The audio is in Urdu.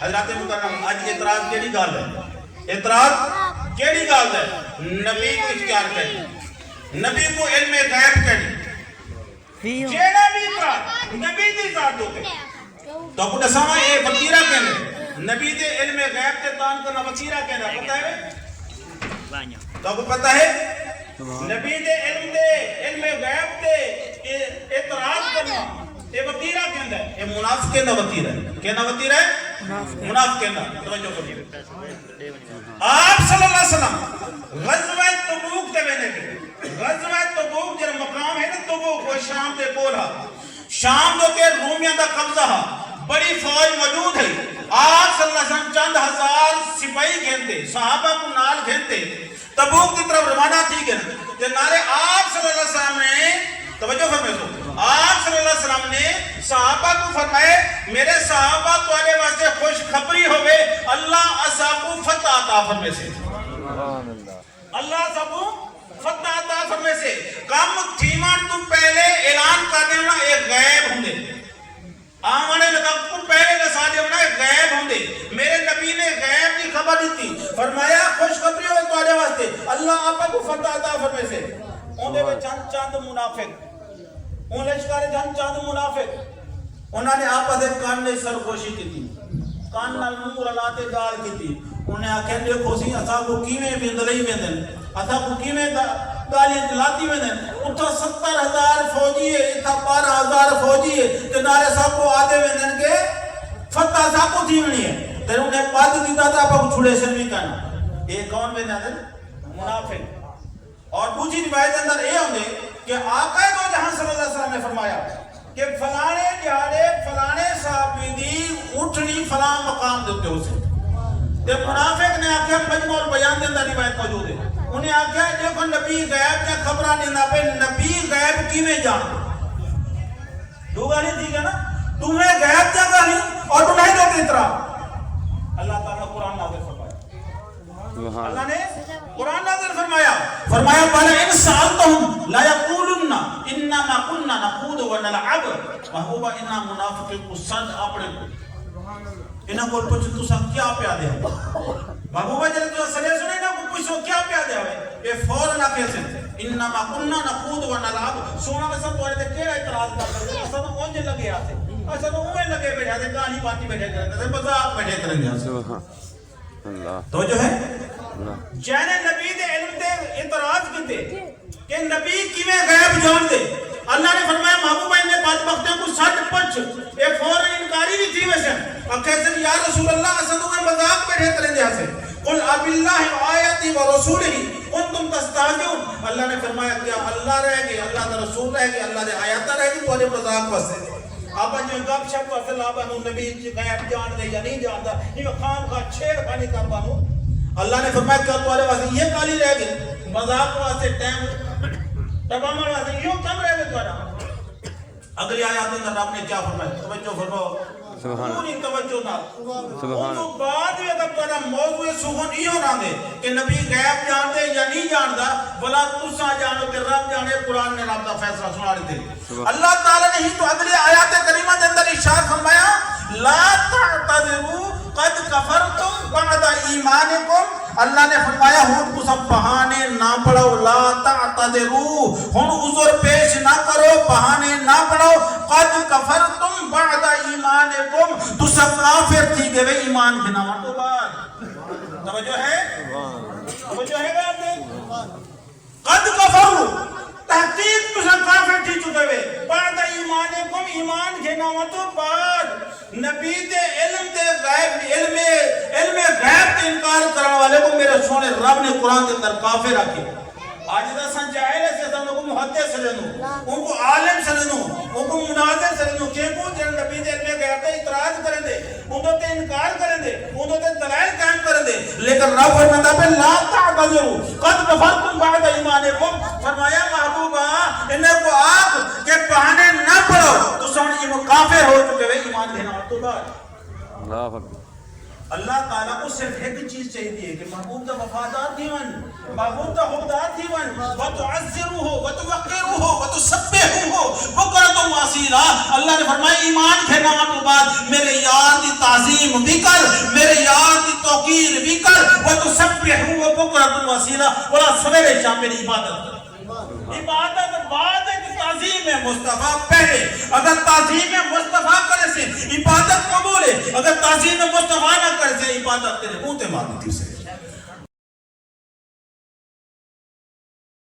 حضرات مکرم آج اعتراض کیڑی گل ہے؟ اعتراض کیڑی گل ہے؟ نبی کو اختیار کریں، نبی کو علم غیب کریں، جیڑا بھی اعتراض نبی دی ذات ہوتے تو کو دساواں اے وکیرا کہندے نبی دے علم غیب تے تان کرنا وکیرا کہندا پتہ ہے؟ تو کو پتہ ہے نبی دے علم غیب تے اعتراض کرنا اے وکیرا کہندا ہے، اے منافق کہندا وکیرا ہے، کہندا وکیرا ہے منافق کہندا۔ توجہ کریے آپ صلی اللہ علیہ وسلم غزوہ تبوک تے ویندے کہ غزوہ تبوک جڑا مقام ہے نا تبوک وہ شام دے کول ہے، شام دے تے رومیاں دا قبضہ ہے، بڑی فوج موجود ہے، آپ صلی اللہ علیہ وسلم چند ہزار سپاہی گھنتے صحابہ کو نال گھنتے تبوک کی طرف روانہ تھی گئے تے نارے آپ صلی اللہ علیہ وسلم نے توجہ فرمائے تو آپ صلی اللہ علیہ وسلم نے صحابہ کو فرمائے میرے صحابہ تمہارے واسطے خوش خبری ہوئے اللہ اصحابو فتح عطا فرمے سے، اللہ اصحابو فتح عطا فرمے سے کم تھیمان تو پہلے اعلان کرنے ہونا ایک غیب ہوں دے آمانے لگا کو پہلے نسا دے ہونا ایک غیب ہوں دے میرے نبی نے غیب کی خبر دی تھی فرمایا خوش خبری ہوئے تمہارے واسطے اللہ آپ کو فتح عطا فرمے سے ان دے چند منافق ان لشکارے چند منافق انہوں نے آپ دے کان نے سرخوشی کی تھی کان نال منہ رلاتے گال کی تھی انہیں آکھیں دیکھو سی اسا کو کیویں بندلئی ویندن اسا کو کیویں گالیاں جلاتی ویندن اتھا 70,000 فوجی ہے اتھا 12,000 فوجی ہے تے نارے سا کو آدھے ویندن کے فتح سا کو تھیونی ہے تے انہیں پاد دیتا تھا آپ کو چھوڑے سے نہیں کہنا یہ کون ویندن منافق اور دوسری روایت اندر یہ ہوں گے کہ آقا دو جہاں صلی اللہ علیہ وسلم نے فرمایا کہ فلانے جہاڑے فلانے صحابی دی اٹھنی فلان مقام دیتے ہو سے تے منافق نے آکھیا مجموع بیان دے اندر روایت موجود ہے انہیں آکھیا دیکھو نبی غیب نے خبراں دینا پہ نبی غیب کیویں جان دو گالی تھی نا تمہیں غیب جگہ نہیں اور تم نہیں دیتے اترا اللہ تعالیٰ قرآن نازل فرمایا اللہ نے قرآن نازل فرمایا پہلے ان سالتہم لا یقولن انما کننا نخوض و نلعب وہو انا منافق کو صد اپنے کو انہاں کو پوچھ تو سب کیا پیادے ہیں محبوبہ جلے تو سلے سنے نا کو پوچھو کیا پیادے ہیں یہ فوراں نہ کہتے ہیں انما کننا نخوض و نلعب سونا میں سب توڑے تھے کیڑا اعتراض کرتے ہیں اسا تو اونجے لگے آتے اسا تو اوے لگے بیٹھے آتے کہانی باتی بیٹھے کرتے ہیں مذاق بیٹھے کریں گے اللہ تو جو ہے جانے نبی دے علم دے اعتراض کیتے کہ نبی کیویں غیب جان دے اللہ نے فرمایا محبوبہ نے بدبختوں کو سچ پچ اے فوراً انکاری بھی تھی ویسے کہتے یا رسول اللہ اسدو میں مذاق بیٹھے کریں دے ہسے قل اب اللہ آیاتی و رسولہ کنتم تستہزئون اللہ نے فرمایا کیا اللہ رہے گی اللہ دا رسول رہے گی اللہ دے آیات رہے گی تو مذاق واسطے آپ جو گپ شپ واسطے لابا نو نبی غیب جان دے یا نہیں جاندا یہ خام کا چھیڑ خانی کر بانو اللہ نے فرمایا کیا تمہارے واسطے یہ کالی رہ گئی مذاق واسطے ٹائم تمام واسطے یوں کم رہ گئے تمہارا اگلی آیات اندر آپ نے کیا فرمایا توجہ فرماؤ پوری توجہ نہ سبحان اللہ بعد میں اگر تمہارا موضوع سخن یہ ہونا دے کہ نبی غیب جان دے یا نہیں جاندا بلا تسا جانو کہ رب جانے قرآن نے رب کا فیصلہ سنا دیتے اللہ تعالی نے ہی تو اگلی آیات کریمہ کے اندر ارشاد فرمایا لا تعتذروا قد کفرتم بعد ایمانکم اللہ نے فرمایا ہن تو سب بہانے نہ پڑھو لا تعتذروا ہن عذر پیش نہ کرو بہانے نہ پڑھو قد کفرتم بعد ایمانکم تو سب کافر تھی گئے ایمان بناوا تو بعد توجہ ہے گا آپ نے قد کفروا تحقیق تو سب کافر تھی چکے ہوئے بعد ایمانکم ایمان بناوا تو بعد نبی دے علم دے غیب علم غیب تے انکار کرنے والے کو میرے سونے رب نے قرآن کے اندر کافر رکھے آج دا سن جاہل ہے ان کو محدث سننو ان کو عالم سننو ان کو مناظر سننو کہ کو جن نبی دے علم غیب تے اعتراض کریں دے ان تے انکار کریں دے ان تے دلائل قائم کریں دے لیکن رب فرماتا ہے لا تعتذروا قد کفرتم بعد ایمانکم فرمایا محبوبہ انہیں کو آپ کہ بہانے نہ پڑھو تو سن کافر ہو چکے ہوئے ایمان دینا تو بعد اللہ اکبر اللہ تعالیٰ کو صرف ایک چیز چاہیے کہ محبوب دا وفادار دیون محبوب دا حقدار دیون وَتُعَزِّرُهُ وَتُوَقِّرُهُ وَتُسَبِّحُهُ بُكْرَةً وَأَصِيلًا اللہ نے فرمایا ایمان کھینا تو بعد میرے یار دی تعظیم بھی کر سبحوا وبکرۃ واسیلہ بولا سویرے شام میری عبادت کرو. عبادت بعد تعظیم مصطفیٰ پہلے. اگر تعظیم مصطفیٰ کرے سے عبادت قبول ہے, اگر تعظیم مصطفیٰ نہ کرے سے عبادت تیرے منہ تے مار دیتی سے.